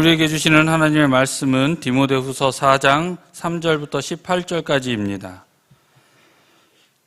우리에게 주시는 하나님의 말씀은 디모데후서 4장 3절부터 18절까지입니다.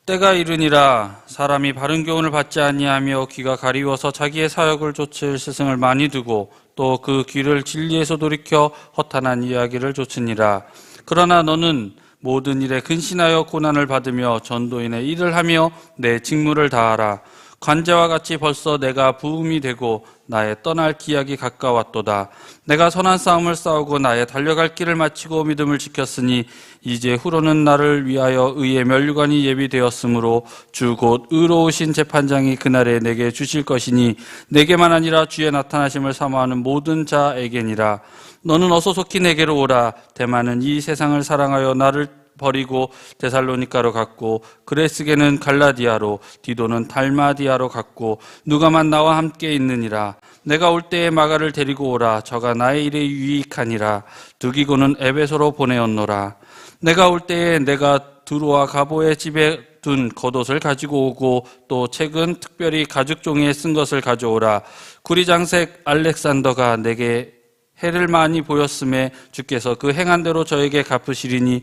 때가 이르니라 사람이 바른 교훈을 받지 아니하며 귀가 가리워서 자기의 사역을 좇을 스승을 많이 두고 또 그 귀를 진리에서 돌이켜 허탄한 이야기를 좇으니라. 그러나 너는 모든 일에 근신하여 고난을 받으며 전도인의 일을 하며 내 직무를 다하라. 관제와 같이 벌써 내가 부음이 되고 나의 떠날 기약이 가까웠도다. 내가 선한 싸움을 싸우고 나의 달려갈 길을 마치고 믿음을 지켰으니 이제 후로는 나를 위하여 의의 면류관이 예비되었으므로 주 곧 의로우신 재판장이 그날에 내게 주실 것이니 내게만 아니라 주의 나타나심을 사모하는 모든 자에게니라. 너는 어서 속히 내게로 오라. 대만은 이 세상을 사랑하여 나를 버리고 데살로니가로 갔고 그레스게는 갈라디아로 디도는 달마디아로 갔고 누가만 나와 함께 있느니라. 내가 올 때에 마가를 데리고 오라. 저가 나의 일에 유익하니라. 두기고는 에베소로 보내었노라. 내가 올 때에 내가 두로와 가보의 집에 둔 겉옷을 가지고 오고 또 책은 특별히 가죽 종이에 쓴 것을 가져오라. 구리장색 알렉산더가 내게 해를 많이 보였음에 주께서 그 행한 대로 저에게 갚으시리니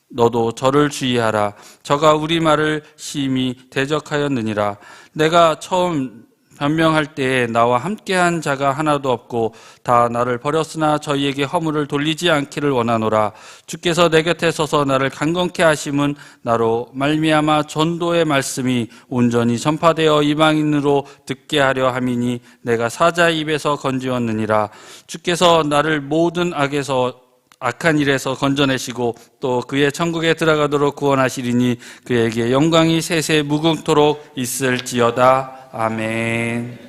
너도 저를 주의하라. 저가 우리 말을 심히 대적하였느니라. 내가 처음 변명할 때에 나와 함께한 자가 하나도 없고 다 나를 버렸으나 저희에게 허물을 돌리지 않기를 원하노라. 주께서 내 곁에 서서 나를 강건케 하심은 나로 말미암아 전도의 말씀이 온전히 전파되어 이방인으로 듣게 하려 함이니 내가 사자의 입에서 건지었느니라. 주께서 나를 모든 악한 일에서 건져내시고 또 그의 천국에 들어가도록 구원하시리니 그에게 영광이 세세 무궁토록 있을지어다. 아멘.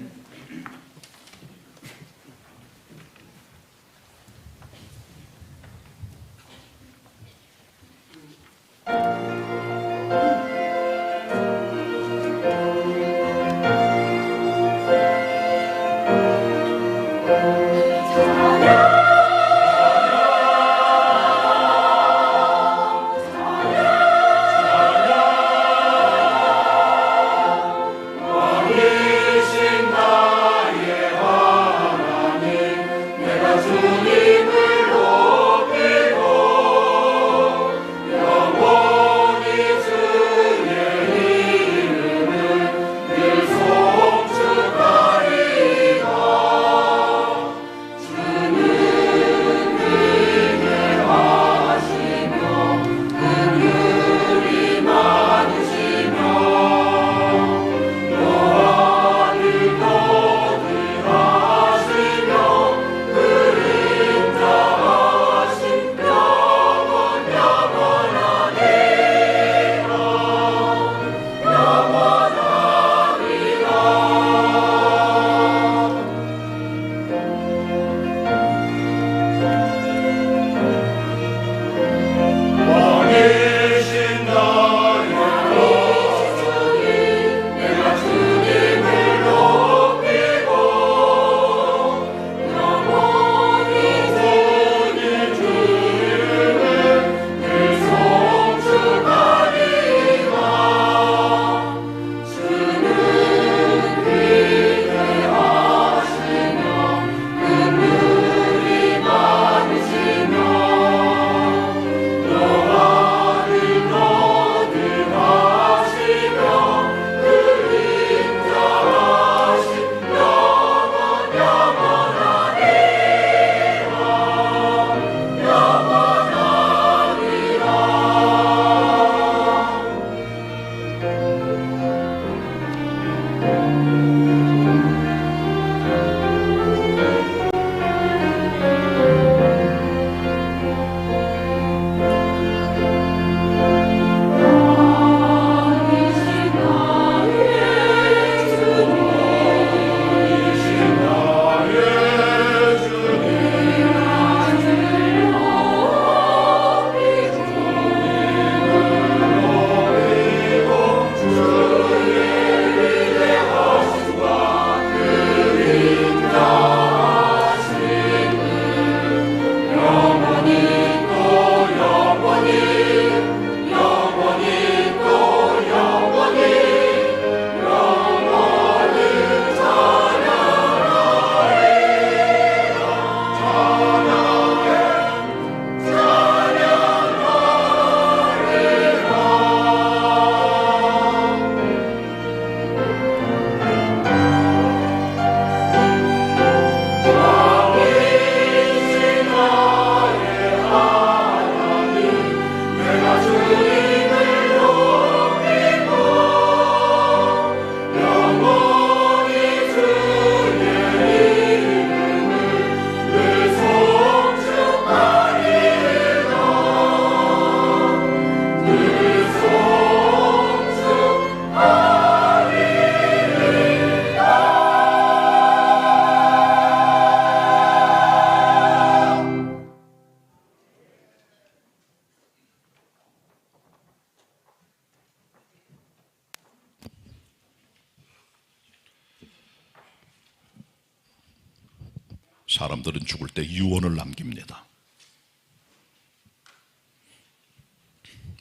사람들은 죽을 때 유언을 남깁니다.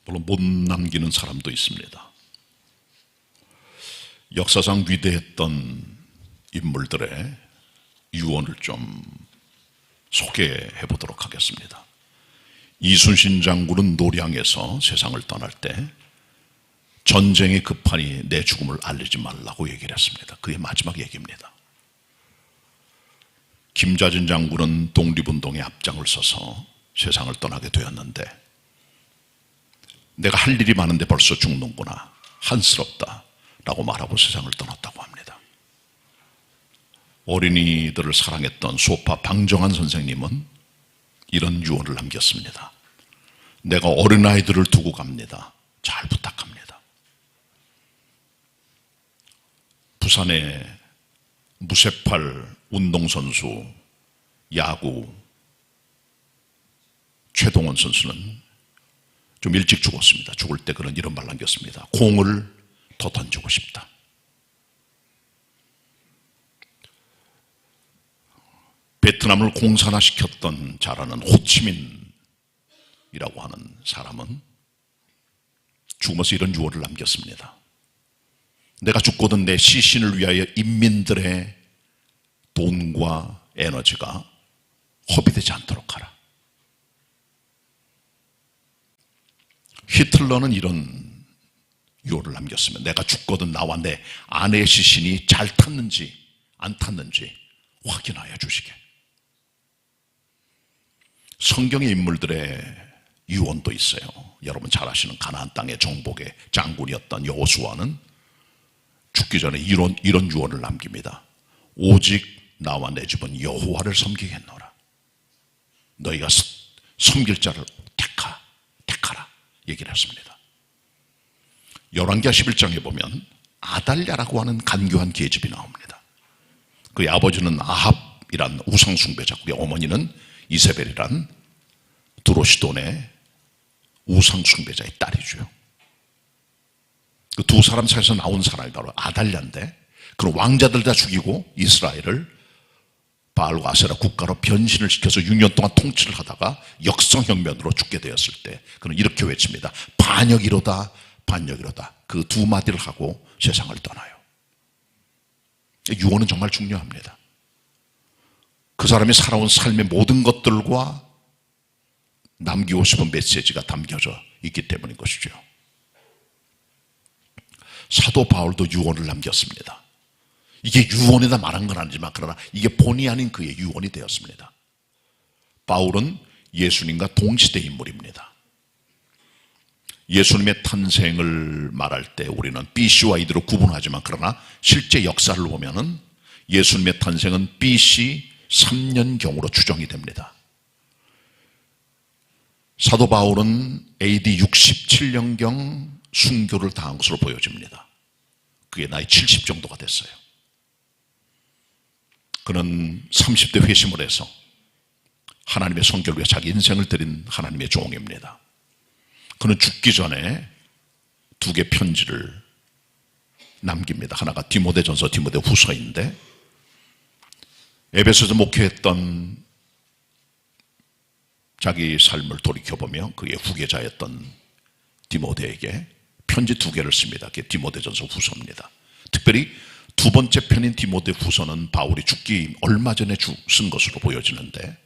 물론 못 남기는 사람도 있습니다. 역사상 위대했던 인물들의 유언을 좀 소개해 보도록 하겠습니다. 이순신 장군은 노량에서 세상을 떠날 때 전쟁이 급하니 내 죽음을 알리지 말라고 얘기를 했습니다. 그의 마지막 얘기입니다. 김자진 장군은 독립운동에 앞장을 서서 세상을 떠나게 되었는데 내가 할 일이 많은데 벌써 죽는구나, 한스럽다 라고 말하고 세상을 떠났다고 합니다. 어린이들을 사랑했던 소파 방정환 선생님은 이런 유언을 남겼습니다. 내가 어린아이들을 두고 갑니다. 잘 부탁합니다. 부산의 무쇠팔 운동선수, 야구 최동원 선수는 좀 일찍 죽었습니다. 죽을 때 그는 이런 말 남겼습니다. 공을 더 던지고 싶다. 베트남을 공산화시켰던 잘 아는 호치민이라고 하는 사람은 죽으면서 이런 유언을 남겼습니다. 내가 죽거든 내 시신을 위하여 인민들의 돈과 에너지가 허비되지 않도록 하라. 히틀러는 이런 유언을 남겼으면 내가 죽거든 나와 내 아내의 시신이 잘 탔는지 안 탔는지 확인하여 주시게. 성경의 인물들의 유언도 있어요. 여러분 잘 아시는 가나안 땅의 정복의 장군이었던 여호수아는 죽기 전에 이런 유언을 남깁니다. 오직 나와 내 집은 여호와를 섬기겠노라. 너희가 섬길 자를 택하라 얘기를 했습니다. 열왕기하 11장에 보면 아달랴라고 하는 간교한 계집이 나옵니다. 그의 아버지는 아합이란 우상숭배자, 그의 어머니는 이세벨이란 드로시돈의 우상숭배자의 딸이죠. 그 두 사람 사이에서 나온 사람이 바로 아달랴인데, 그런 왕자들 다 죽이고 이스라엘을 바알과 아세라 국가로 변신을 시켜서 6년 동안 통치를 하다가 역성혁명으로 죽게 되었을 때 그는 이렇게 외칩니다. 반역이로다 반역이로다. 그 두 마디를 하고 세상을 떠나요. 유언은 정말 중요합니다. 그 사람이 살아온 삶의 모든 것들과 남기고 싶은 메시지가 담겨져 있기 때문인 것이죠. 사도 바울도 유언을 남겼습니다. 이게 유언이다 말한 건 아니지만 그러나 이게 본의 아닌 그의 유언이 되었습니다. 바울은 예수님과 동시대 인물입니다. 예수님의 탄생을 말할 때 우리는 BC와 이대로 구분하지만 그러나 실제 역사를 보면은 예수님의 탄생은 BC 3년경으로 추정이 됩니다. 사도 바울은 AD 67년경 순교를 당한 것으로 보여집니다. 그게 나이 70 정도가 됐어요. 그는 30대 회심을 해서 하나님의 성결을 위해 자기 인생을 드린 하나님의 종입니다. 그는 죽기 전에 두 개 편지를 남깁니다. 하나가 디모데전서, 디모데후서인데 에베소에서 목회했던 자기 삶을 돌이켜보며 그의 후계자였던 디모데에게 편지 두 개를 씁니다. 그게 디모데전서 후서입니다. 특별히 두 번째 편인 디모데후서는 바울이 죽기 얼마 전에 쓴 것으로 보여지는데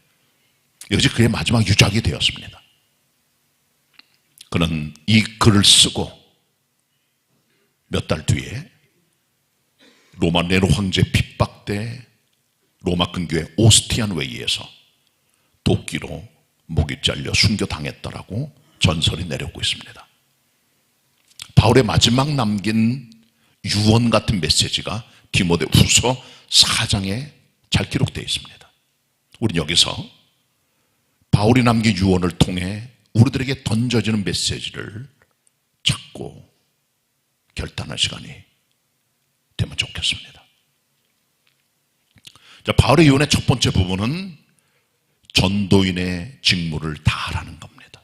이것이 그의 마지막 유작이 되었습니다. 그는 이 글을 쓰고 몇 달 뒤에 로마 네로 황제 핍박 때 로마 근교의 오스티안 웨이에서 도끼로 목이 잘려 순교당했다라고 전설이 내려오고 있습니다. 바울의 마지막 남긴 유언 같은 메시지가 디모데후서 4장에 잘 기록되어 있습니다. 우리는 여기서 바울이 남긴 유언을 통해 우리들에게 던져지는 메시지를 찾고 결단할 시간이 되면 좋겠습니다. 자, 바울의 유언의 첫 번째 부분은 전도인의 직무를 다하라는 겁니다.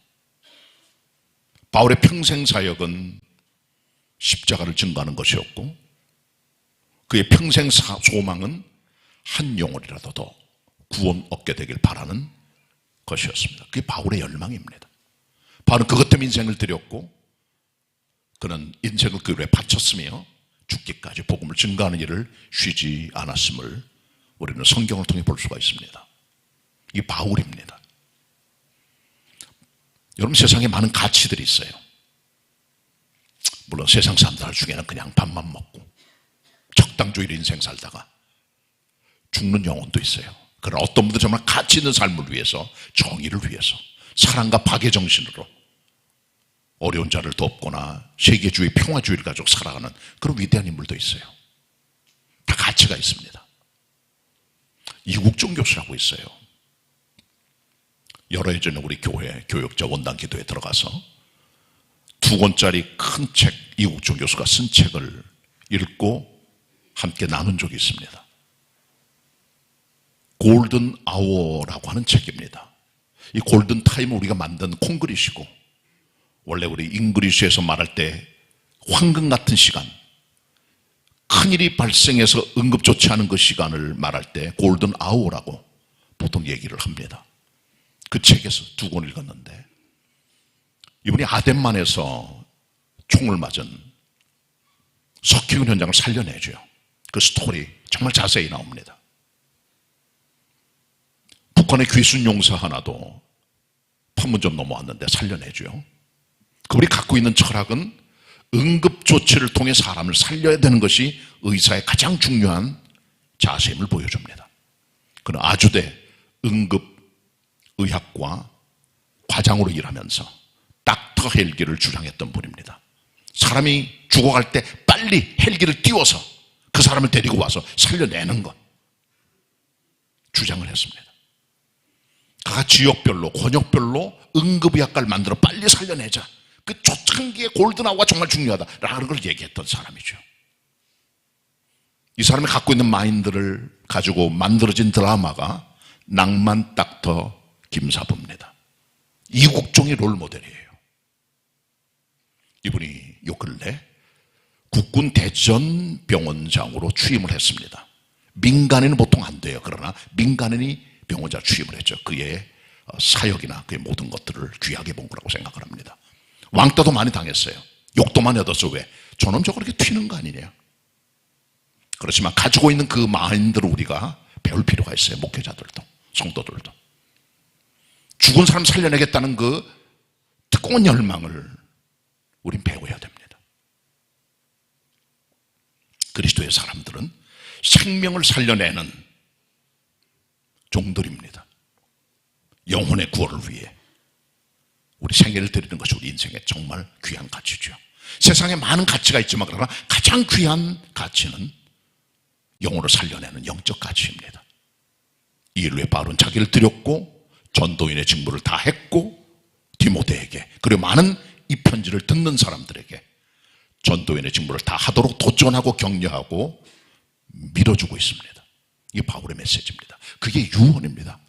바울의 평생 사역은 십자가를 증거하는 것이었고 그의 평생 소망은 한 영혼이라도 더 구원 얻게 되길 바라는 것이었습니다. 그게 바울의 열망입니다. 바울은 그것 때문에 인생을 드렸고 그는 인생을 그 일에 바쳤으며 죽기까지 복음을 증거하는 일을 쉬지 않았음을 우리는 성경을 통해 볼 수가 있습니다. 이 바울입니다. 여러분, 세상에 많은 가치들이 있어요. 물론 세상 사람들 중에는 그냥 밥만 먹고 적당주의로 인생 살다가 죽는 영혼도 있어요. 그러나 어떤 분들은 정말 가치 있는 삶을 위해서, 정의를 위해서, 사랑과 파괴 정신으로 어려운 자를 돕거나 세계주의, 평화주의를 가지고 살아가는 그런 위대한 인물도 있어요. 다 가치가 있습니다. 이국종 교수라고 있어요. 여러 해 전에 우리 교회 교역자 원단 기도에 들어가서 2권짜리 큰 책, 이국종 교수가 쓴 책을 읽고 함께 나눈 적이 있습니다. 골든 아워라고 하는 책입니다. 이 골든 타임은 우리가 만든 콩그리시고, 원래 우리 잉그리시에서 말할 때 황금 같은 시간, 큰일이 발생해서 응급조치 하는 그 시간을 말할 때 골든 아워라고 보통 얘기를 합니다. 그 책에서 2권 읽었는데, 이분이 아덴만에서 총을 맞은 석기훈 현장을 살려내줘요. 그 스토리 정말 자세히 나옵니다. 북한의 귀순 용사 하나도 판문점 넘어왔는데 살려내줘요. 그분이 갖고 있는 철학은 응급조치를 통해 사람을 살려야 되는 것이 의사의 가장 중요한 자세임을 보여줍니다. 그는 아주대 응급의학과 과장으로 일하면서 닥터 헬기를 주장했던 분입니다. 사람이 죽어갈 때 빨리 헬기를 띄워서 그 사람을 데리고 와서 살려내는 것 주장을 했습니다. 각 지역별로, 권역별로 응급의학과를 만들어 빨리 살려내자. 그 초창기의 골든아워가 정말 중요하다라는 걸 얘기했던 사람이죠. 이 사람이 갖고 있는 마인드를 가지고 만들어진 드라마가 낭만 닥터 김사부입니다. 이국종이 롤모델이에요. 이분이 요 근래 국군 대전병원장으로 취임을 했습니다. 민간인은 보통 안 돼요. 그러나 민간인이 병원장 취임을 했죠. 그의 사역이나 그의 모든 것들을 귀하게 본 거라고 생각을 합니다. 왕따도 많이 당했어요. 욕도 많이 얻었어. 왜? 저놈 저거 그렇게 튀는 거 아니냐. 그렇지만 가지고 있는 그 마인드를 우리가 배울 필요가 있어요. 목회자들도, 성도들도. 죽은 사람 살려내겠다는 그 뜨거운 열망을 우린 배워야 됩니다. 그리스도의 사람들은 생명을 살려내는 종들입니다. 영혼의 구원을 위해 우리 생애를 드리는 것이 우리 인생의 정말 귀한 가치죠. 세상에 많은 가치가 있지만 그러나 가장 귀한 가치는 영혼을 살려내는 영적 가치입니다. 이 일로 바울은 자기를 드렸고 전도인의 직무를 다 했고 디모데에게 그리고 많은 이 편지를 듣는 사람들에게 전도인의 직무를 다 하도록 도전하고 격려하고 밀어주고 있습니다. 이게 바울의 메시지입니다. 그게 유언입니다.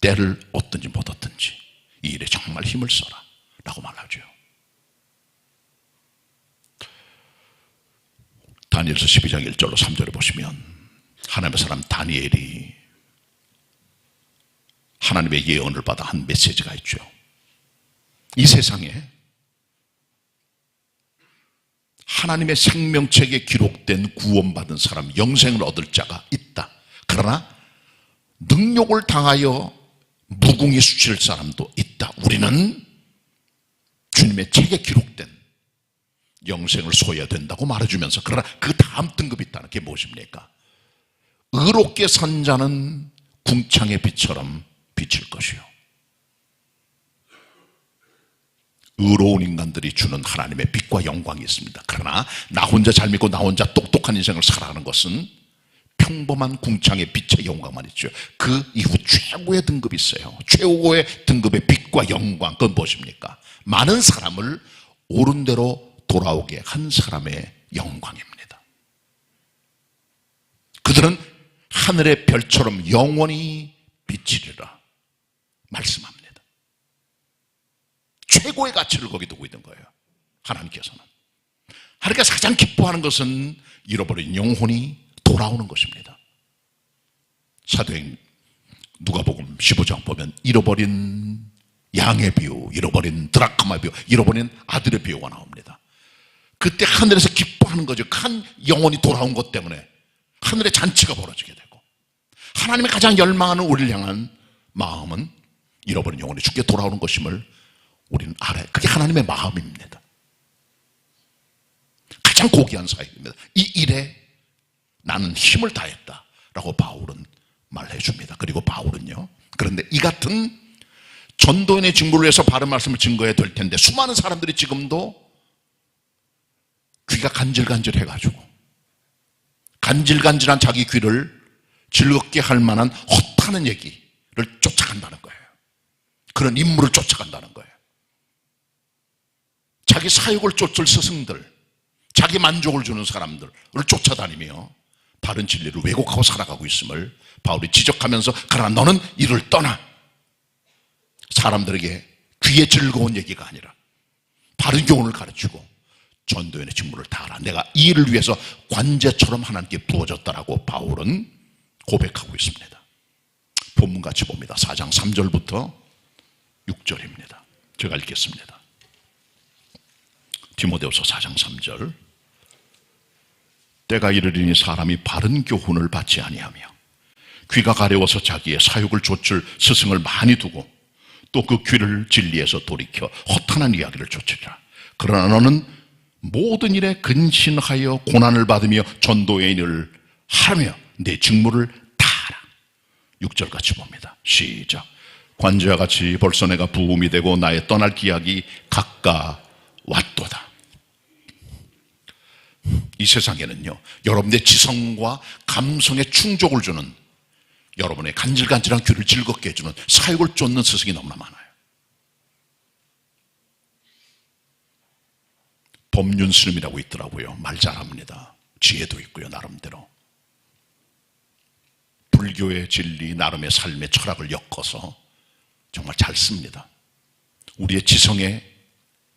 때를 얻든지 못 얻든지 이 일에 정말 힘을 써라 라고 말하죠. 다니엘서 12장 1절로 3절을 보시면 하나님의 사람 다니엘이 하나님의 예언을 받아 한 메시지가 있죠. 이 세상에 하나님의 생명책에 기록된 구원받은 사람, 영생을 얻을 자가 있다. 그러나 능욕을 당하여 무궁히 수칠 사람도 있다. 우리는 주님의 책에 기록된 영생을 소유해야 된다고 말해주면서 그러나 그 다음 등급이 있다는 게 무엇입니까? 의롭게 산 자는 궁창의 빛처럼 비칠 것이요. 의로운 인간들이 주는 하나님의 빛과 영광이 있습니다. 그러나 나 혼자 잘 믿고 나 혼자 똑똑한 인생을 살아가는 것은 평범한 궁창의 빛의 영광만 있죠. 그 이후 최고의 등급이 있어요. 최고의 등급의 빛과 영광, 그건 무엇입니까? 많은 사람을 옳은 대로 돌아오게 한 사람의 영광입니다. 그들은 하늘의 별처럼 영원히 비치리라 말씀합니다. 최고의 가치를 거기 두고 있는 거예요. 하나님께서는. 하나님께서 가장 기뻐하는 것은 잃어버린 영혼이 돌아오는 것입니다. 사도행 누가복음 15장 보면 잃어버린 양의 비유, 잃어버린 드라크마 비유, 잃어버린 아들의 비유가 나옵니다. 그때 하늘에서 기뻐하는 거죠. 한 영혼이 돌아온 것 때문에 하늘의 잔치가 벌어지게 되고, 하나님이 가장 열망하는 우리를 향한 마음은 잃어버린 영혼이 주께 돌아오는 것임을 우리는 알아요. 그게 하나님의 마음입니다. 가장 고귀한 사역입니다. 이 일에 나는 힘을 다했다라고 바울은 말해 줍니다. 그리고 바울은요, 그런데 이 같은 전도인의 직무를 위해서 바른 말씀을 증거해야 될 텐데 수많은 사람들이 지금도 귀가 간질간질해가지고 간질간질한 자기 귀를 즐겁게 할 만한 헛하는 얘기를 쫓아간다는 거예요. 그런 인물을 쫓아간다는 거예요. 자기 사역을 쫓을 스승들, 자기 만족을 주는 사람들을 쫓아다니며 바른 진리를 왜곡하고 살아가고 있음을 바울이 지적하면서, 그러나 너는 이를 떠나. 사람들에게 귀에 즐거운 얘기가 아니라 바른 교훈을 가르치고 전도인의 직무를 다하라. 내가 이 일을 위해서 관제처럼 하나님께 부어졌다라고 바울은 고백하고 있습니다. 본문 같이 봅니다. 4장 3절부터 6절입니다. 제가 읽겠습니다. 디모데후서 4장 3절. 때가 이르리니 사람이 바른 교훈을 받지 아니하며 귀가 가려워서 자기의 사욕을 좇을 스승을 많이 두고 또 그 귀를 진리에서 돌이켜 허탄한 이야기를 좇으리라. 그러나 너는 모든 일에 근신하여 고난을 받으며 전도의 일을 하며 내 직무를 다하라. 6절 같이 봅니다. 시작. 관제와 같이 벌써 내가 부음이 되고 나의 떠날 기약이 가까웠도다. 이 세상에는요, 여러분의 지성과 감성에 충족을 주는, 여러분의 간질간질한 귀를 즐겁게 해주는 사역을 쫓는 스승이 너무나 많아요. 법륜 스님이라고 있더라고요. 말 잘합니다. 지혜도 있고요, 나름대로. 불교의 진리, 나름의 삶의 철학을 엮어서 정말 잘 씁니다. 우리의 지성에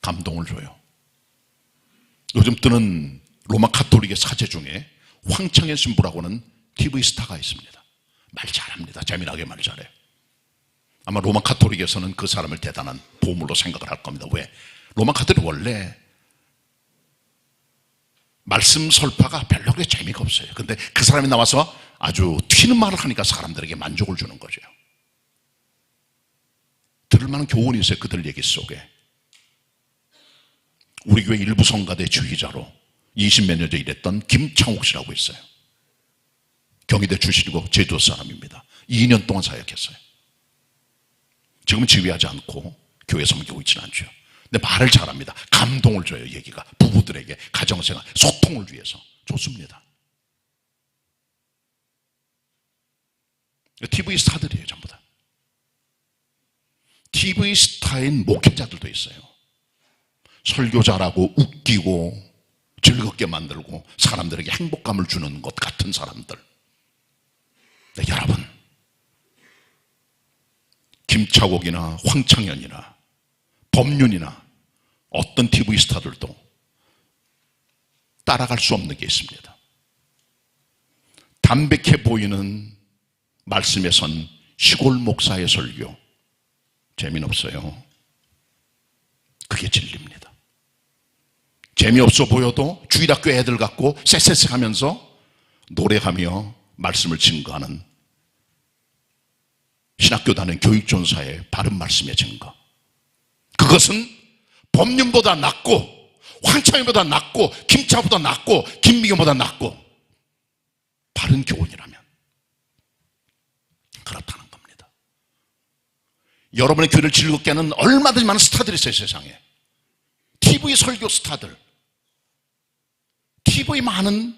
감동을 줘요. 요즘 뜨는 로마 카톨릭의 사제 중에 황창현 신부라고는 TV 스타가 있습니다. 말 잘합니다. 재미나게 말 잘해요. 아마 로마 카톨릭에서는 그 사람을 대단한 보물로 생각을 할 겁니다. 왜? 로마 카톨릭 원래 말씀 설파가 별로 그렇게 재미가 없어요. 근데 그 사람이 나와서 아주 튀는 말을 하니까 사람들에게 만족을 주는 거죠. 들을 만한 교훈이 있어요. 그들 얘기 속에. 우리 교회 일부 성가대 주의자로 20몇 년째 일했던 김창옥 씨라고 있어요. 경희대 출신이고 제주도 사람입니다. 2년 동안 사역했어요. 지금은 지휘하지 않고 교회 섬기고 있지는 않죠. 근데 말을 잘합니다. 감동을 줘요. 얘기가 부부들에게 가정생활 소통을 위해서 좋습니다. TV 스타들이에요. 전부 다. TV 스타인 목회자들도 있어요. 설교 잘하고 웃기고 즐겁게 만들고 사람들에게 행복감을 주는 것 같은 사람들. 네, 여러분, 김차곡이나 황창현이나 법륜이나 어떤 TV 스타들도 따라갈 수 없는 게 있습니다. 담백해 보이는 말씀에 선 시골 목사의 설교, 재미는 없어요. 그게 진리입니다. 재미없어 보여도 주일학교 애들 같고 쎄쎄쎄 하면서 노래하며 말씀을 증거하는 신학교 다니는 교육전사의 바른 말씀의 증거. 그것은 법륜보다 낫고 황창현보다 낫고 김차보다 낫고 김미경보다 낫고 바른 교훈이라면 그렇다는 겁니다. 여러분의 귀를 즐겁게 하는 얼마든지 많은 스타들이 있어요. 세상에. TV 설교 스타들, TV 많은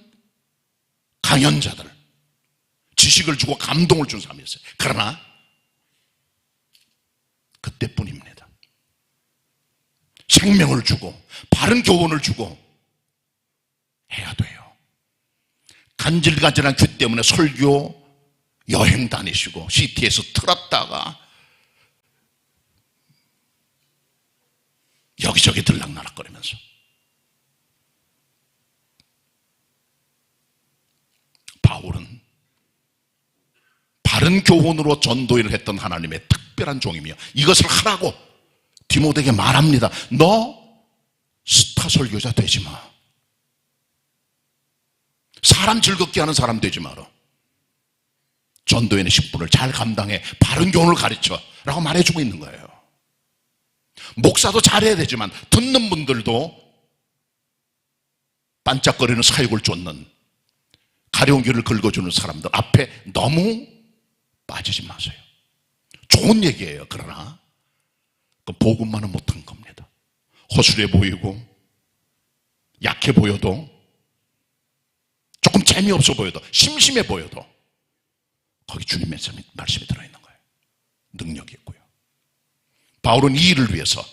강연자들, 지식을 주고 감동을 준 사람이 있어요. 그러나 그때뿐입니다. 생명을 주고 바른 교훈을 주고 해야 돼요. 간질간질한 귀 때문에 설교 여행 다니시고 CT에서 틀었다가 여기저기 들락날락거리면서 바울은 바른 바른 교훈으로 전도일을 했던 하나님의 특별한 종이며 이것을 하라고 디모데에게 말합니다. 너 스타 설교자 되지 마. 사람 즐겁게 하는 사람 되지 마라. 전도인의 직분을 잘 감당해 바른 교훈을 가르쳐 라고 말해주고 있는 거예요. 목사도 잘해야 되지만 듣는 분들도 반짝거리는 사역을 쫓는 가려운 길을 긁어주는 사람들 앞에 너무 빠지지 마세요. 좋은 얘기예요. 그러나 그 복음만은 못한 겁니다. 허술해 보이고 약해 보여도 조금 재미없어 보여도 심심해 보여도 거기 주님의 말씀이 들어있는 거예요. 능력이 있고요. 바울은 이 일을 위해서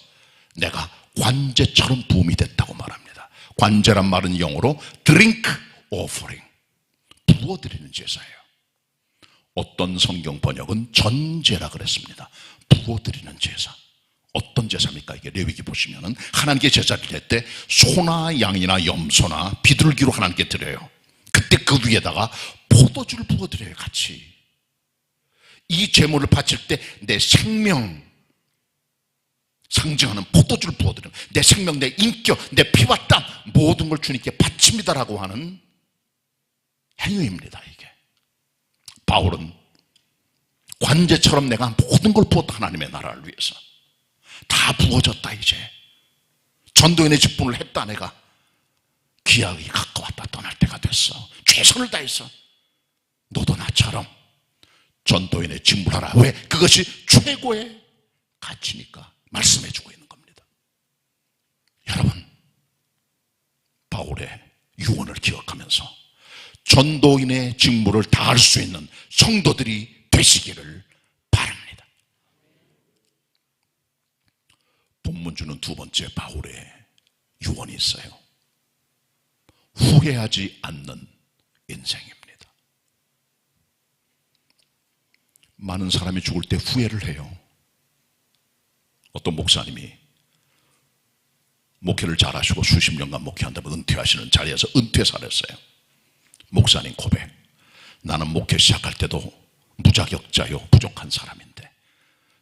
내가 관제처럼 부음이 됐다고 말합니다. 관제란 말은 영어로 drink offering, 부어드리는 제사예요. 어떤 성경 번역은 전제라 그랬습니다. 부어드리는 제사. 어떤 제사입니까? 이게 레위기 보시면은 하나님께 제사를 드릴 때 소나 양이나 염소나 비둘기로 하나님께 드려요. 그때 그 위에다가 포도주를 부어드려요. 같이. 이 제물을 바칠 때 내 생명 상징하는 포도주를 부어드려요. 내 생명, 내 인격, 내 피와 땀 모든 걸 주님께 바칩니다라고 하는 행위입니다. 이게 바울은 관제처럼 내가 모든 걸 부었다. 하나님의 나라를 위해서 다 부어졌다. 이제 전도인의 직분을 했다. 내가 기약이 가까웠다. 떠날 때가 됐어. 최선을 다했어. 너도 나처럼 전도인의 직분을 하라. 왜? 그것이 최고의 가치니까 말씀해 주고 있는 겁니다. 여러분, 바울의 유언을 기억하면서 전도인의 직무를 다할 수 있는 성도들이 되시기를 바랍니다. 본문주는 두 번째 바울의 유언이 있어요. 후회하지 않는 인생입니다. 많은 사람이 죽을 때 후회를 해요. 어떤 목사님이 목회를 잘하시고 수십 년간 목회한다면 은퇴하시는 자리에서 은퇴사를 했어요. 목사님 고백. 나는 목회 시작할 때도 무자격자요, 부족한 사람인데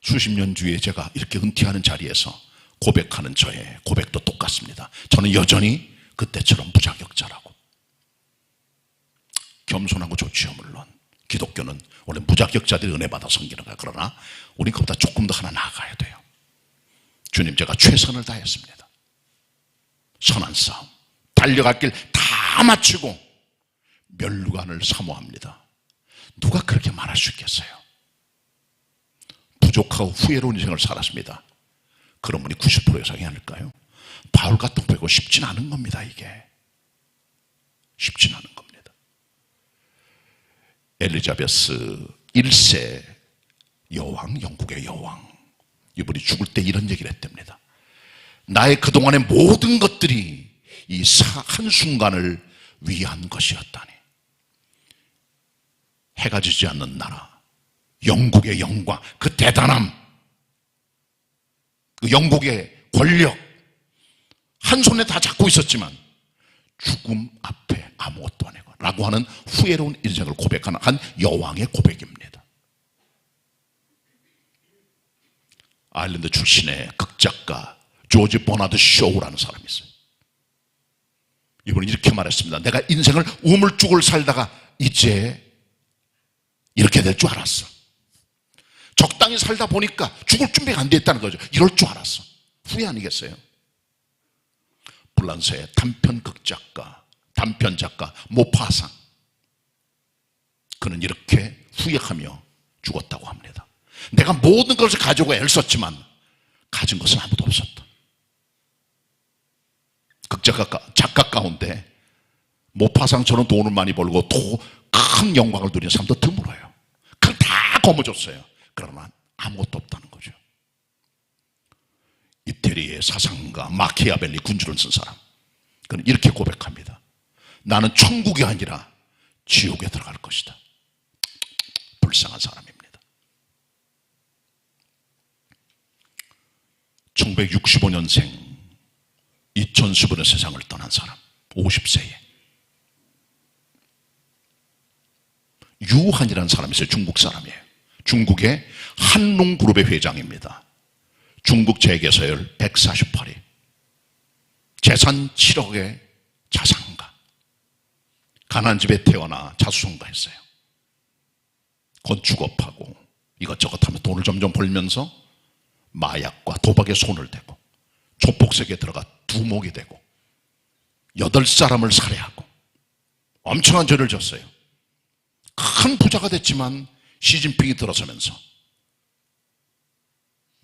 수십 년 뒤에 제가 이렇게 은퇴하는 자리에서 고백하는 저의 고백도 똑같습니다. 저는 여전히 그때처럼 무자격자라고. 겸손하고 좋지요. 물론 기독교는 원래 무자격자들이 은혜 받아 섬기는 거야. 그러나 우리 그보다 조금 더 하나 나아가야 돼요. 주님, 제가 최선을 다했습니다. 선한 싸움 달려갈 길 다 마치고 멸류관을 사모합니다. 누가 그렇게 말할 수 있겠어요? 부족하고 후회로운 인생을 살았습니다. 그런 분이 90% 이상이 아닐까요? 바울 같은 거 보고 쉽진 않은 겁니다. 이게 쉽진 않은 겁니다. 엘리자베스 1세 여왕, 영국의 여왕, 이분이 죽을 때 이런 얘기를 했답니다. 나의 그동안의 모든 것들이 이 한순간을 위한 것이었다니. 해가 지지 않는 나라, 영국의 영광, 그 대단함, 그 영국의 권력 한 손에 다 잡고 있었지만 죽음 앞에 아무것도 안 해고 라고 하는 후회로운 인생을 고백하는 한 여왕의 고백입니다. 아일랜드 출신의 극작가 조지 버나드 쇼우라는 사람이 있어요. 이분은 이렇게 말했습니다. 내가 인생을 우물쭈글 살다가 이제 이렇게 될 줄 알았어. 적당히 살다 보니까 죽을 준비가 안 돼 있다는 거죠. 이럴 줄 알았어. 후회 아니겠어요? 프랑스의 단편 극작가, 단편 작가 모파상, 그는 이렇게 후회하며 죽었다고 합니다. 내가 모든 것을 가지고 애를 썼지만 가진 것은 아무도 없었다. 작가 가운데 모파상처럼 돈을 많이 벌고 또 큰 영광을 누리는 사람도 드물어요. 그걸 다 거머쥐었어요. 그러나 아무것도 없다는 거죠. 이태리의 사상가 마키아벨리 군주를 쓴 사람, 그는 이렇게 고백합니다. 나는 천국이 아니라 지옥에 들어갈 것이다. 불쌍한 사람입니다. 1965년생 2015년 세상을 떠난 사람, 50세에 유한이라는 사람이 있어요. 중국 사람이에요. 중국의 한농그룹의 회장입니다. 중국 재계서열 148위, 재산 7억의 자산가, 가난집에 태어나 자수성가했어요. 건축업하고 이것저것 하면 돈을 점점 벌면서 마약과 도박에 손을 대고 조폭세계에 들어가 두목이 되고 8사람을 살해하고 엄청난 죄를 졌어요. 큰 부자가 됐지만 시진핑이 들어서면서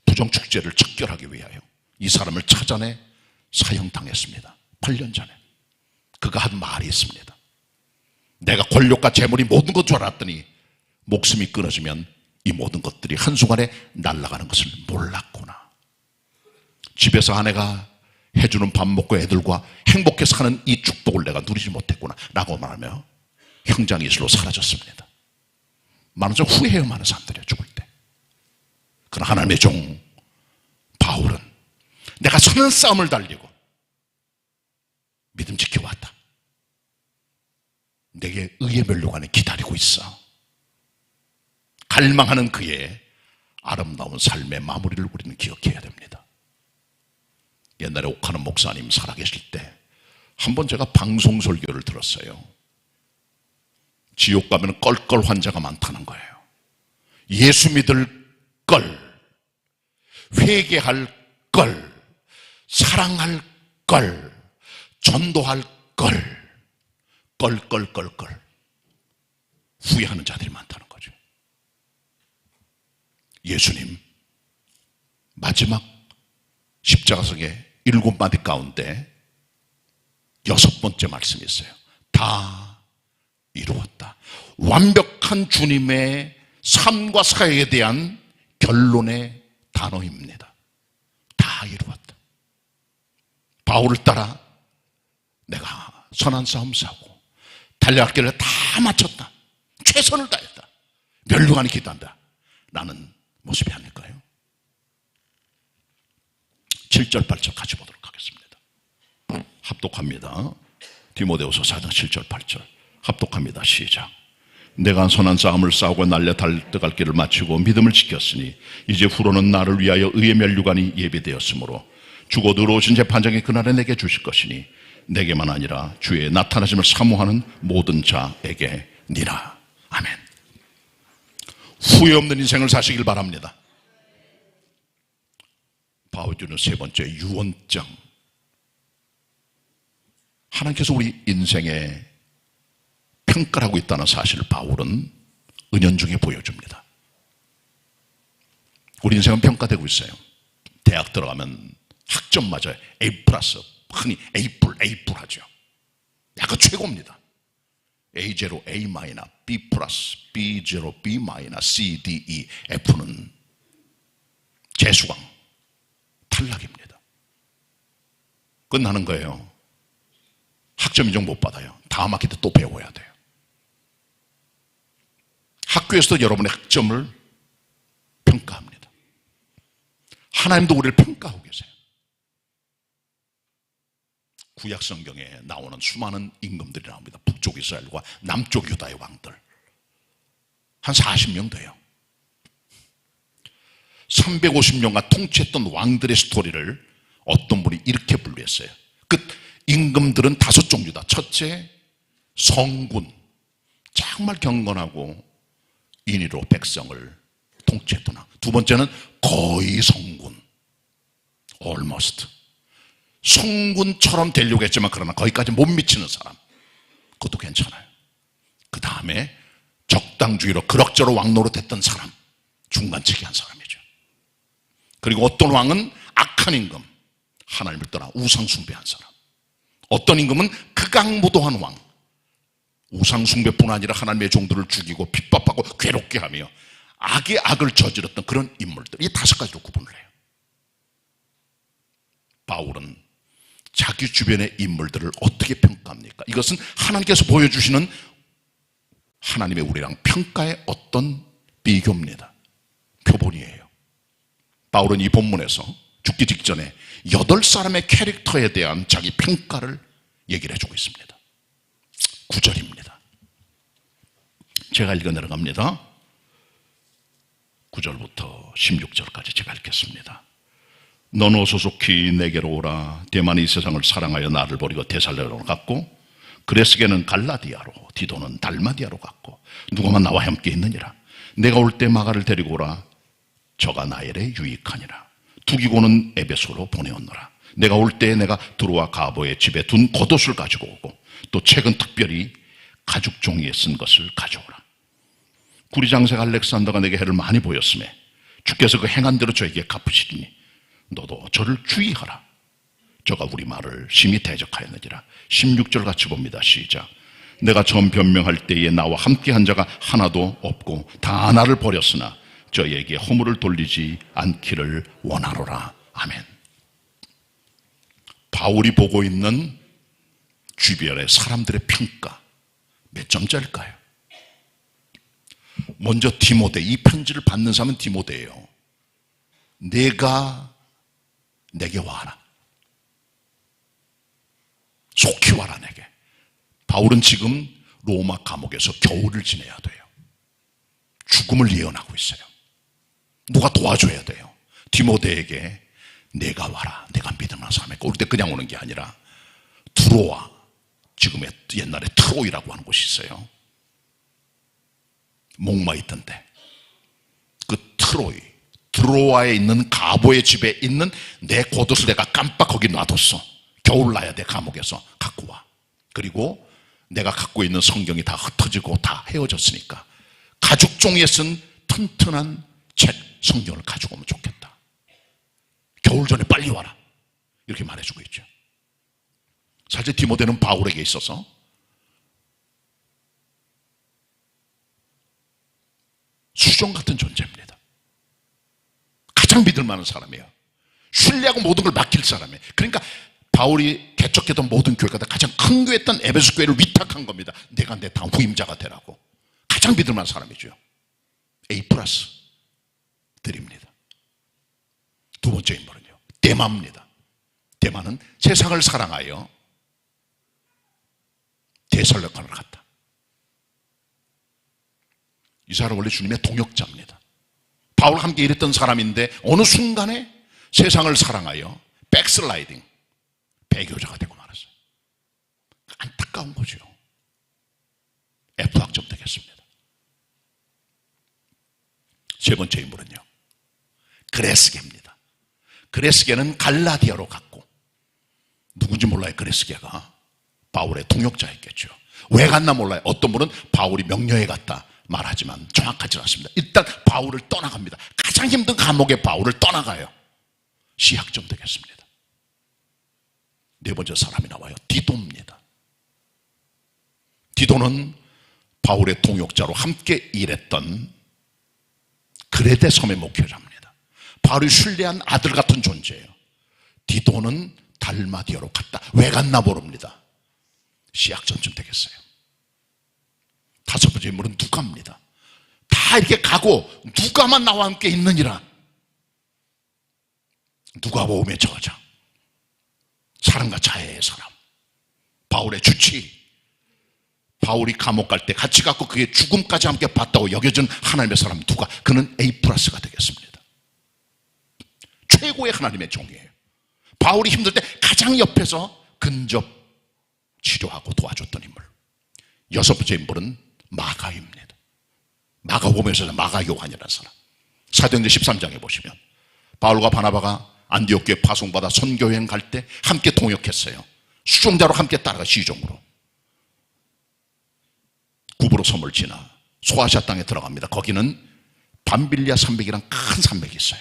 부정축제를 척결하기 위하여 이 사람을 찾아내 사형당했습니다. 8년 전에. 그가 한 말이 있습니다. 내가 권력과 재물이 모든 것 줄 알았더니 목숨이 끊어지면 이 모든 것들이 한순간에 날아가는 것을 몰랐구나. 집에서 아내가 해주는 밥 먹고 애들과 행복해 사는 이 축복을 내가 누리지 못했구나 라고 말하며 형장 이슬로 사라졌습니다. 많은 점 후회해요. 많은 사람들이 죽을 때. 그러나 하나님의 종 바울은 내가 선한 싸움을 달리고 믿음 지켜왔다. 내게 의의 면류관이 기다리고 있어. 갈망하는 그의 아름다운 삶의 마무리를 우리는 기억해야 됩니다. 옛날에 옥하는 목사님 살아계실 때 한 번 제가 방송 설교를 들었어요. 지옥 가면 껄껄 환자가 많다는 거예요. 예수 믿을 걸, 회개할 걸, 사랑할 걸, 전도할 걸, 껄껄껄껄 후회하는 자들이 많다는 거죠. 예수님 마지막 십자가석의 7마디 가운데 6번째 말씀이 있어요. 다 이루었다. 완벽한 주님의 삶과 사역에 대한 결론의 단어입니다. 다 이루었다. 바울을 따라 내가 선한 싸움 싸우고 달려갈 길을 다 마쳤다. 최선을 다했다. 면류관이 기도한다. 라는 모습이 아닐까요? 7절 8절 같이 보도록 하겠습니다. 합독합니다. 디모데후서 4장 7절 8절 합독합니다. 시작. 내가 선한 싸움을 싸우고 날려 달려갈 길을 마치고 믿음을 지켰으니 이제 후로는 나를 위하여 의의 면류관이 예비되었으므로 주고 의로우신 재판장이 그날에 내게 주실 것이니 내게만 아니라 주의 나타나심을 사모하는 모든 자에게 니라. 아멘. 후회 없는 인생을 사시길 바랍니다. 바울이 주는 세 번째 유언장. 하나님께서 우리 인생에 평가를 하고 있다는 사실을 바울은 은연중에 보여줍니다. 우리 인생은 평가되고 있어요. 대학 들어가면 학점 맞아요. A+, 흔히 A+, A+ 하죠. 약간 최고입니다. A0, A-, B+, B0, B-, C, D, E, F는 재수강, 탈락입니다. 끝나는 거예요. 학점 인정 못 받아요. 다음 학기 때 또 배워야 돼요. 학교에서도 여러분의 학점을 평가합니다. 하나님도 우리를 평가하고 계세요. 구약 성경에 나오는 수많은 임금들이 나옵니다. 북쪽 이스라엘과 남쪽 유다의 왕들. 한 40명 돼요. 350년간 통치했던 왕들의 스토리를 어떤 분이 이렇게 분류했어요. 그 임금들은 5종류다. 첫째, 성군. 정말 경건하고 인의로 백성을 통치했던 왕. 두 번째는 거의 성군. almost. 성군처럼 되려고 했지만 그러나 거기까지 못 미치는 사람. 그것도 괜찮아요. 그 다음에 적당주의로 그럭저럭 왕노릇했던 사람. 중간치기한 사람이죠. 그리고 어떤 왕은 악한 임금. 하나님을 떠나 우상 숭배한 사람. 어떤 임금은 극악무도한 왕. 우상 숭배뿐 아니라 하나님의 종들을 죽이고 핍박하고 괴롭게 하며 악의 악을 저질렀던 그런 인물들. 이 5가지로 구분을 해요. 바울은 자기 주변의 인물들을 어떻게 평가합니까? 이것은 하나님께서 보여주시는 하나님의 우리랑 평가의 어떤 비교입니다. 표본이에요. 바울은 이 본문에서 죽기 직전에 8사람의 캐릭터에 대한 자기 평가를 얘기를 해주고 있습니다. 9절입니다. 제가 읽어 내려갑니다. 9절부터 16절까지 제가 읽겠습니다. 너는 어서 속히 내게로 오라. 대만이 이 세상을 사랑하여 나를 버리고 데살로니가로 갔고, 그레스게는 갈라디아로, 디도는 달마디아로 갔고, 누가만 나와 함께 있느니라. 내가 올 때 마가를 데리고 오라. 저가 나엘에 유익하니라. 두기고는 에베소로 보내었노라. 내가 올 때 내가 두루와 가보의 집에 둔 겉옷을 가지고 오고, 또 책은 특별히 가죽 종이에 쓴 것을 가져오라. 구리장색 알렉산더가 내게 해를 많이 보였음에 주께서 그 행한 대로 저에게 갚으시리니 너도 저를 주의하라. 저가 우리 말을 심히 대적하였느니라. 16절 같이 봅니다. 시작. 내가 처음 변명할 때에 나와 함께한 자가 하나도 없고 다 나를 버렸으나 저에게 허물을 돌리지 않기를 원하노라. 아멘. 바울이 보고 있는 주변의 사람들의 평가 몇 점짜리일까요? 먼저 디모데, 이 편지를 받는 사람은 디모데예요. 내가 내게 와라. 속히 와라 내게. 바울은 지금 로마 감옥에서 겨울을 지내야 돼요. 죽음을 예언하고 있어요. 누가 도와줘야 돼요. 디모데에게 내가 와라. 내가 믿음하는 사람에게 올 때 그냥 오는 게 아니라 두로와, 지금의 옛날에 트로이라고 하는 곳이 있어요. 목마 있던데 그 드로아에 있는 가보의 집에 있는 내 겉옷을 내가 깜빡 거기 놔뒀어. 겨울 나야 돼. 감옥에서 갖고 와. 그리고 내가 갖고 있는 성경이 다 흩어지고 다 헤어졌으니까 가죽 종이에 쓴 튼튼한 책, 성경을 가지고 오면 좋겠다. 겨울 전에 빨리 와라. 이렇게 말해주고 있죠. 사실 디모데는 바울에게 있어서 수종 같은 존재입니다. 가장 믿을 만한 사람이에요. 신뢰하고 모든 걸 맡길 사람이에요. 그러니까 바울이 개척했던 모든 교회가 가장 큰 교회였던 에베소 교회를 위탁한 겁니다. 내가 내 다음 후임자가 되라고. 가장 믿을 만한 사람이죠. A+ 드립니다. 두 번째 인물은요, 데마입니다. 데마는 세상을 사랑하여 데살로니가로 갔다. 이 사람 원래 주님의 동역자입니다. 바울과 함께 일했던 사람인데 어느 순간에 세상을 사랑하여 백슬라이딩, 배교자가 되고 말았어요. 안타까운 거죠. F학점 되겠습니다. 세 번째 인물은요, 그레스게입니다. 그레스게는 갈라디아로 갔고, 누군지 몰라요. 그레스게가 바울의 동역자였겠죠. 왜 갔나 몰라요. 어떤 분은 바울이 명령에 갔다 말하지만 정확하지 않습니다. 일단 바울을 떠나갑니다. 가장 힘든 감옥에 바울을 떠나가요. C학점 되겠습니다. 네 번째 사람이 나와요. 디도입니다. 디도는 바울의 동역자로 함께 일했던 그레데 섬의 목회자입니다. 바울이 신뢰한 아들 같은 존재예요. 디도는 달마디아로 갔다. 왜 갔나 모릅니다. C학점쯤 되겠어요. 다섯 번째 인물은 누가입니다. 다 이렇게 가고 누가만 나와 함께 있느니라. 누가복음의 저자, 사랑과 자애의 사람, 바울의 주치, 바울이 감옥 갈 때 같이 갔고 그의 죽음까지 함께 봤다고 여겨진 하나님의 사람 누가, 그는 A+가 되겠습니다. 최고의 하나님의 종이에요. 바울이 힘들 때 가장 옆에서 근접 치료하고 도와줬던 인물. 여섯 번째 인물은 마가입니다. 마가복음에서 마가 요한이라는 사람. 사도행전 13장에 보시면 바울과 바나바가 안디옥교에 파송받아 선교여행 갈 때 함께 동역했어요. 수종자로 함께 따라가 시종으로 구브로 섬을 지나 소아시아 땅에 들어갑니다. 거기는 밤빌리아 산맥이란 큰 산맥이 있어요.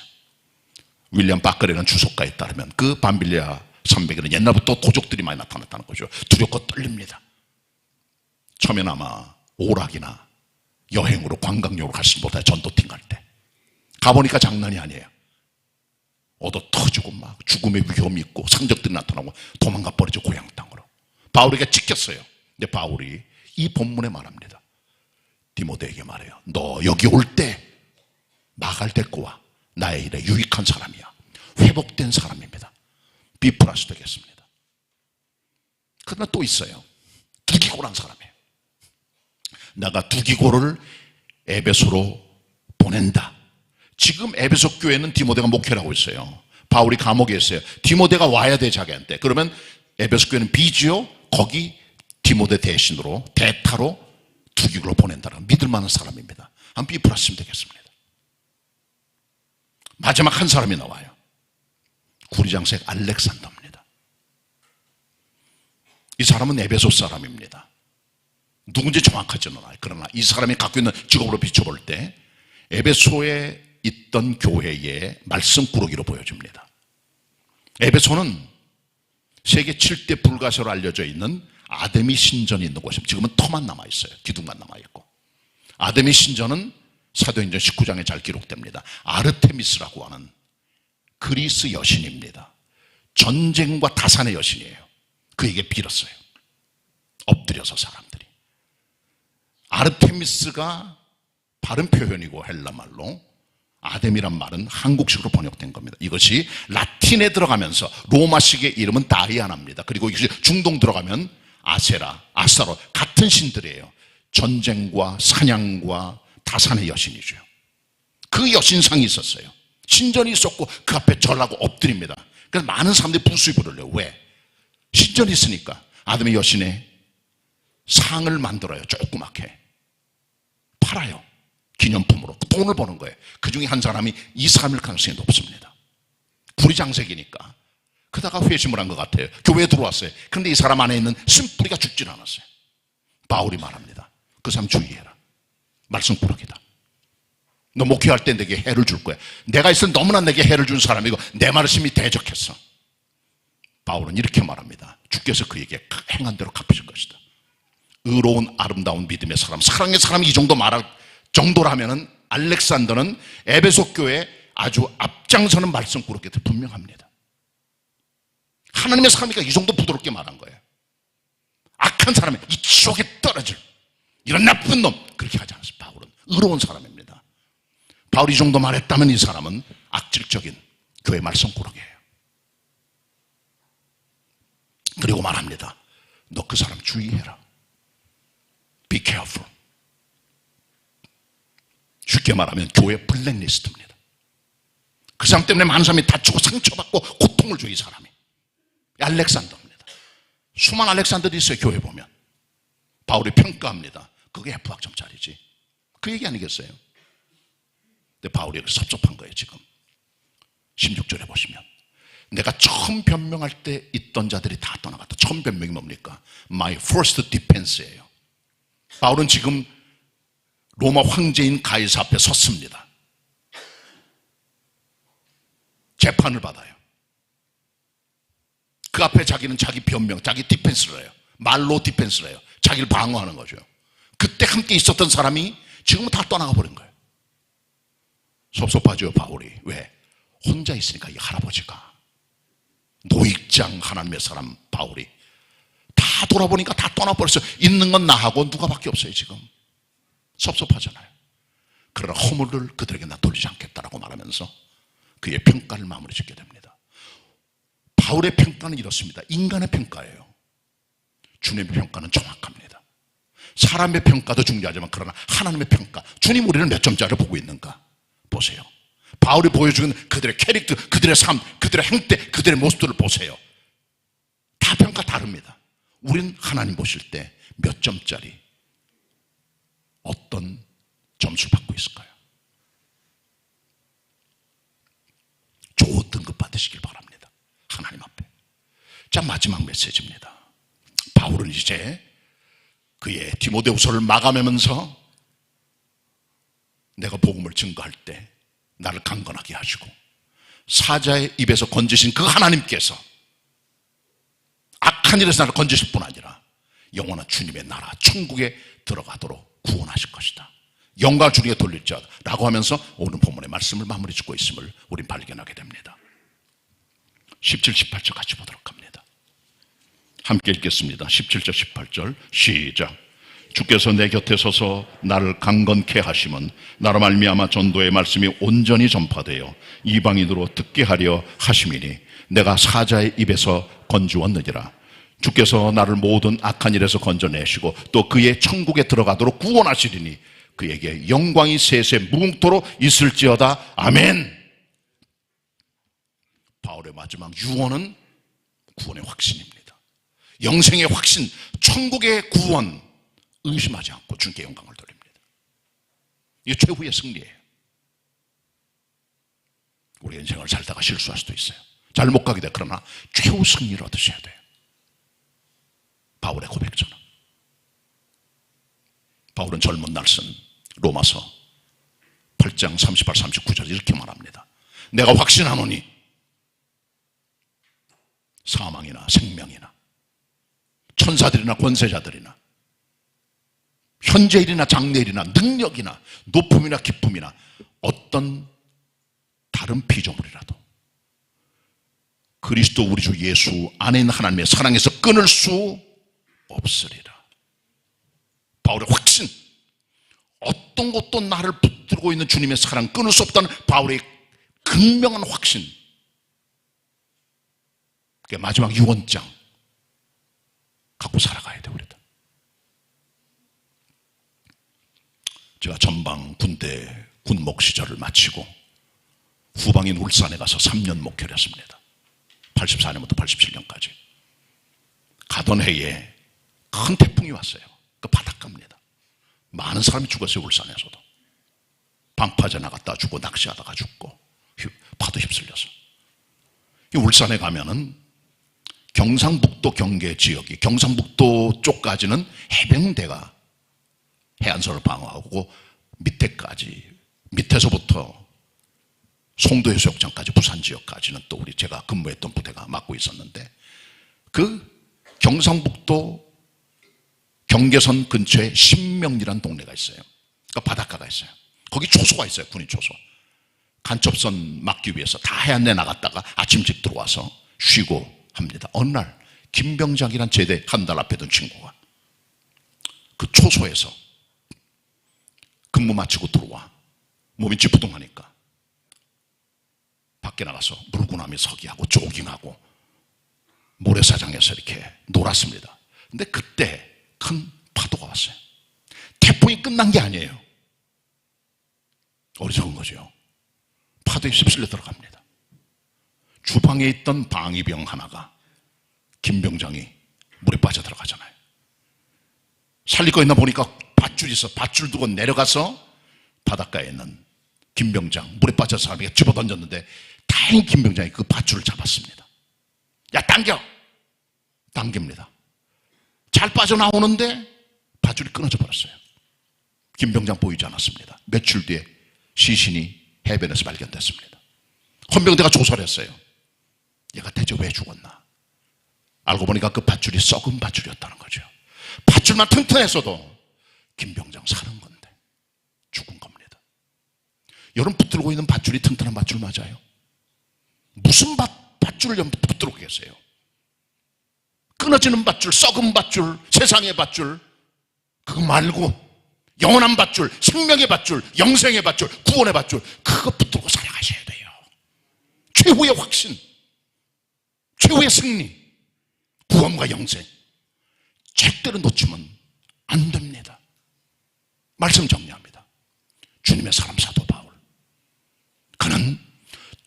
윌리엄 바클이라는 주석가에 따르면 그 밤빌리아 산맥에는 옛날부터 도적들이 많이 나타났다는 거죠. 두렵고 떨립니다. 처음엔 아마 오락이나 여행으로 관광용으로 갔을 못해. 전도팀 갈 때 가보니까 장난이 아니에요. 얻어 터지고 막 죽음의 위험이 있고 상적들이 나타나고 도망가 버리죠. 고향 땅으로. 바울에게 찍혔어요. 근데 바울이 이 본문에 말합니다. 디모데에게 말해요. 너 여기 올 때 마가를 데리고 와. 나의 일에 유익한 사람이야. 회복된 사람입니다. B+ 되겠습니다. 그러나 또 있어요. 두기고란 사람이에요. 내가 두기고를 에베소로 보낸다. 지금 에베소 교회는 디모데가 목회를 하고 있어요. 바울이 감옥에 있어요. 디모데가 와야 돼, 자기한테. 그러면 에베소 교회는 비지요. 거기 디모데 대신으로, 대타로 투기로 보낸다는 믿을 만한 사람입니다. 한번 비플했으면 되겠습니다. 마지막 한 사람이 나와요. 구리장색 알렉산더입니다. 이 사람은 에베소 사람입니다. 누군지 정확하지는 않아요. 그러나 이 사람이 갖고 있는 직업으로 비춰볼 때 에베소에 있던 교회의 말씀 꾸러기로 보여집니다. 에베소는 세계 7대 불가사로 알려져 있는 아데미 신전이 있는 곳입니다. 지금은 터만 남아있어요. 기둥만 남아있고. 아데미 신전은 사도행전 19장에 잘 기록됩니다. 아르테미스라고 하는 그리스 여신입니다. 전쟁과 다산의 여신이에요. 그에게 빌었어요. 엎드려서 사람들이. 아르테미스가 바른 표현이고 헬라 말로 아데미란 말은 한국식으로 번역된 겁니다. 이것이 라틴에 들어가면서 로마식의 이름은 다이아나입니다. 그리고 이것이 중동 들어가면 아세라, 아스타로 같은 신들이에요. 전쟁과 사냥과 다산의 여신이죠. 그 여신상이 있었어요. 신전이 있었고 그 앞에 절하고 엎드립니다. 그래서 많은 사람들이 부수이 부르려요. 왜? 신전이 있으니까. 아데미 여신의 상을 만들어요. 조그맣게 팔아요. 기념품으로 돈을 버는 거예요. 그 중에 한 사람이 이 사람일 가능성이 높습니다. 구리장색이니까 그다가 회심을 한 것 같아요. 교회에 들어왔어요. 그런데 이 사람 안에 있는 쓴뿌리가 죽질 않았어요. 바울이 말합니다. 그 사람 주의해라. 말씀 꾸러기다. 너 목회할 때 내게 해를 줄 거야. 내가 있을 너무나 내게 해를 준 사람이고 내 말씀이 대적했어. 바울은 이렇게 말합니다. 주께서 그에게 행한 대로 갚으실 것이다. 의로운 아름다운 믿음의 사람, 사랑의 사람이 이 정도 말할 정도라면은 알렉산더는 에베소 교회 아주 앞장서는 말씀 꾸러기들 분명합니다. 하나님의 사람이니까 이 정도 부드럽게 말한 거예요. 악한 사람이 이 지옥에 떨어질 이런 나쁜 놈 그렇게 하지 않았어요. 바울은 의로운 사람입니다. 바울이 이 정도 말했다면 이 사람은 악질적인 교회 말씀 꾸러기예요. 그리고 말합니다. 너 그 사람 주의해라. Be careful. 쉽게 말하면 교회 블랙리스트입니다. 그 사람 때문에 많은 사람이 다치고 상처받고 고통을 줘. 이 사람이 알렉산더입니다. 수많은 알렉산더들이 있어요. 교회 보면 바울이 평가합니다. 그게 F학점짜리지. 그 얘기 아니겠어요? 근데 바울이 섭섭한 거예요. 지금 16절에 보시면 내가 처음 변명할 때 있던 자들이 다 떠나갔다. 처음 변명이 뭡니까? My first defense예요. 바울은 지금 로마 황제인 가이사 앞에 섰습니다. 재판을 받아요. 그 앞에 자기는 자기 변명, 자기 디펜스를 해요. 말로 디펜스를 해요. 자기를 방어하는 거죠. 그때 함께 있었던 사람이 지금은 다 떠나가 버린 거예요. 섭섭하죠, 바울이. 왜? 혼자 있으니까 이 할아버지가 노익장 하나님의 사람 바울이 다 돌아보니까 다 떠나버렸어요. 있는 건 나하고 누가 밖에 없어요. 지금 섭섭하잖아요. 그러나 허물을 그들에게 나 돌리지 않겠다라고 말하면서 그의 평가를 마무리 짓게 됩니다. 바울의 평가는 이렇습니다. 인간의 평가예요. 주님의 평가는 정확합니다. 사람의 평가도 중요하지만 그러나 하나님의 평가, 주님 우리를 몇 점짜리를 보고 있는가 보세요. 바울이 보여주는 그들의 캐릭터, 그들의 삶, 그들의 행태, 그들의 모습들을 보세요. 다 평가 다릅니다. 우린 하나님 보실 때 몇 점짜리 어떤 점수를 받고 있을까요? 좋은 등급 받으시길 바랍니다. 하나님 앞에. 자, 마지막 메시지입니다. 바울은 이제 그의 디모데후서를 마감하면서 내가 복음을 증거할 때 나를 강건하게 하시고 사자의 입에서 건지신 그 하나님께서 악한 일에서 나를 건지실 뿐 아니라 영원한 주님의 나라 천국에 들어가도록 구원하실 것이다. 영광을 주님께 돌릴 자라고 하면서 오늘 본문의 말씀을 마무리 짓고 있음을 우린 발견하게 됩니다. 17, 18절 같이 보도록 합니다. 함께 읽겠습니다. 17절 18절 시작. 주께서 내 곁에 서서 나를 강건케 하심은 나로 말미암아 전도의 말씀이 온전히 전파되어 이방인으로 듣게 하려 하심이니 내가 사자의 입에서 건지었느니라. 주께서 나를 모든 악한 일에서 건져내시고 또 그의 천국에 들어가도록 구원하시리니 그에게 영광이 세세 무궁토로 있을지어다. 아멘. 바울의 마지막 유언은 구원의 확신입니다. 영생의 확신, 천국의 구원, 의심하지 않고 주님께 영광을 돌립니다. 이게 최후의 승리예요. 우리 인생을 살다가 실수할 수도 있어요. 잘 못 가게 돼. 그러나 최후 승리를 얻으셔야 돼요. 바울의 고백처럼. 바울은 젊은 날 쓴 로마서 8장 38, 39절 이렇게 말합니다. 내가 확신하노니 사망이나 생명이나 천사들이나 권세자들이나 현재일이나 장래일이나 능력이나 높음이나 기쁨이나 어떤 다른 피조물이라도 그리스도 우리 주 예수 안에 있는 하나님의 사랑에서 끊을 수 없으리라. 바울의 확신, 어떤 것도 나를 붙들고 있는 주님의 사랑 끊을 수 없다는 바울의 극명한 확신. 그게 마지막 유언장 갖고 살아가야 돼. 우리도. 제가 전방 군대 군목 시절을 마치고 후방인 울산에 가서 3년 목회를 했습니다. 84년부터 87년까지. 가던 해에 큰 태풍이 왔어요. 그 바닷가입니다. 많은 사람이 죽었어요. 울산에서도. 방파제 나갔다 죽고 낚시하다가 죽고 파도 휩쓸려서. 이 울산에 가면은 경상북도 경계 지역이 경상북도 쪽까지는 해병대가 해안선을 방어하고 밑에까지 밑에서부터 송도 해수욕장까지 부산 지역까지는 또 우리 제가 근무했던 부대가 맡고 있었는데 그 경상북도 경계선 근처에 신명리라는 동네가 있어요. 그러니까 바닷가가 있어요. 거기 초소가 있어요. 군인 초소. 간첩선 막기 위해서 다 해안내 나갔다가 아침 일찍 들어와서 쉬고 합니다. 어느 날 김병장이란 제대 한 달 앞에 둔 친구가 그 초소에서 근무 마치고 들어와 몸이 찌뿌둥하니까 밖에 나가서 물구나미 서기하고 조깅하고 모래사장에서 이렇게 놀았습니다. 근데 그때 큰 파도가 왔어요. 태풍이 끝난 게 아니에요. 어리석은 거죠. 파도에 휩쓸려 들어갑니다. 주방에 있던 방위병 하나가 김병장이 물에 빠져 들어가잖아요. 살릴 거 있나 보니까 밧줄이 있어. 밧줄 두고 내려가서 바닷가에 있는 김병장 물에 빠져서 사람에게 집어던졌는데 다행히 김병장이 그 밧줄을 잡았습니다. 야 당겨! 당깁니다. 잘 빠져나오는데 밧줄이 끊어져 버렸어요. 김병장 보이지 않았습니다. 며칠 뒤에 시신이 해변에서 발견됐습니다. 헌병대가 조사를 했어요. 얘가 대체 왜 죽었나? 알고 보니까 그 밧줄이 썩은 밧줄이었다는 거죠. 밧줄만 튼튼했어도 김병장 사는 건데 죽은 겁니다. 여러분 붙들고 있는 밧줄이 튼튼한 밧줄 맞아요? 무슨 밧줄을 붙들고 계세요? 끊어지는 밧줄, 썩은 밧줄, 세상의 밧줄, 그거 말고 영원한 밧줄, 생명의 밧줄, 영생의 밧줄, 구원의 밧줄, 그거 붙들고 살아가셔야 돼요. 최후의 확신, 최후의 승리, 구원과 영생, 절대로 놓치면 안 됩니다. 말씀 정리합니다. 주님의 사람 사도 바울, 그는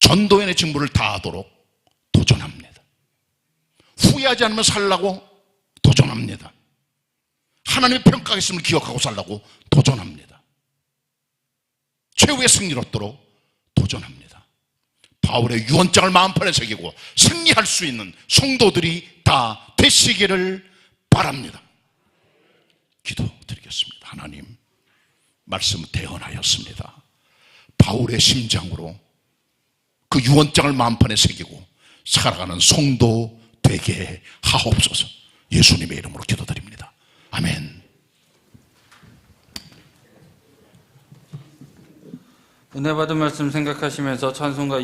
전도인의 직무를 다하도록 도전합니다. 후회하지 않으면 살라고 도전합니다. 하나님의 평가하심을 기억하고 살라고 도전합니다. 최후의 승리를 얻도록 도전합니다. 바울의 유언장을 마음판에 새기고 승리할 수 있는 성도들이 다 되시기를 바랍니다. 기도드리겠습니다. 하나님, 말씀 대언하였습니다. 바울의 심장으로 그 유언장을 마음판에 새기고 살아가는 성도 되게 하옵소서. 예수님의 이름으로 기도드립니다. 아멘. 은혜 받은 말씀 생각하시면서 찬송가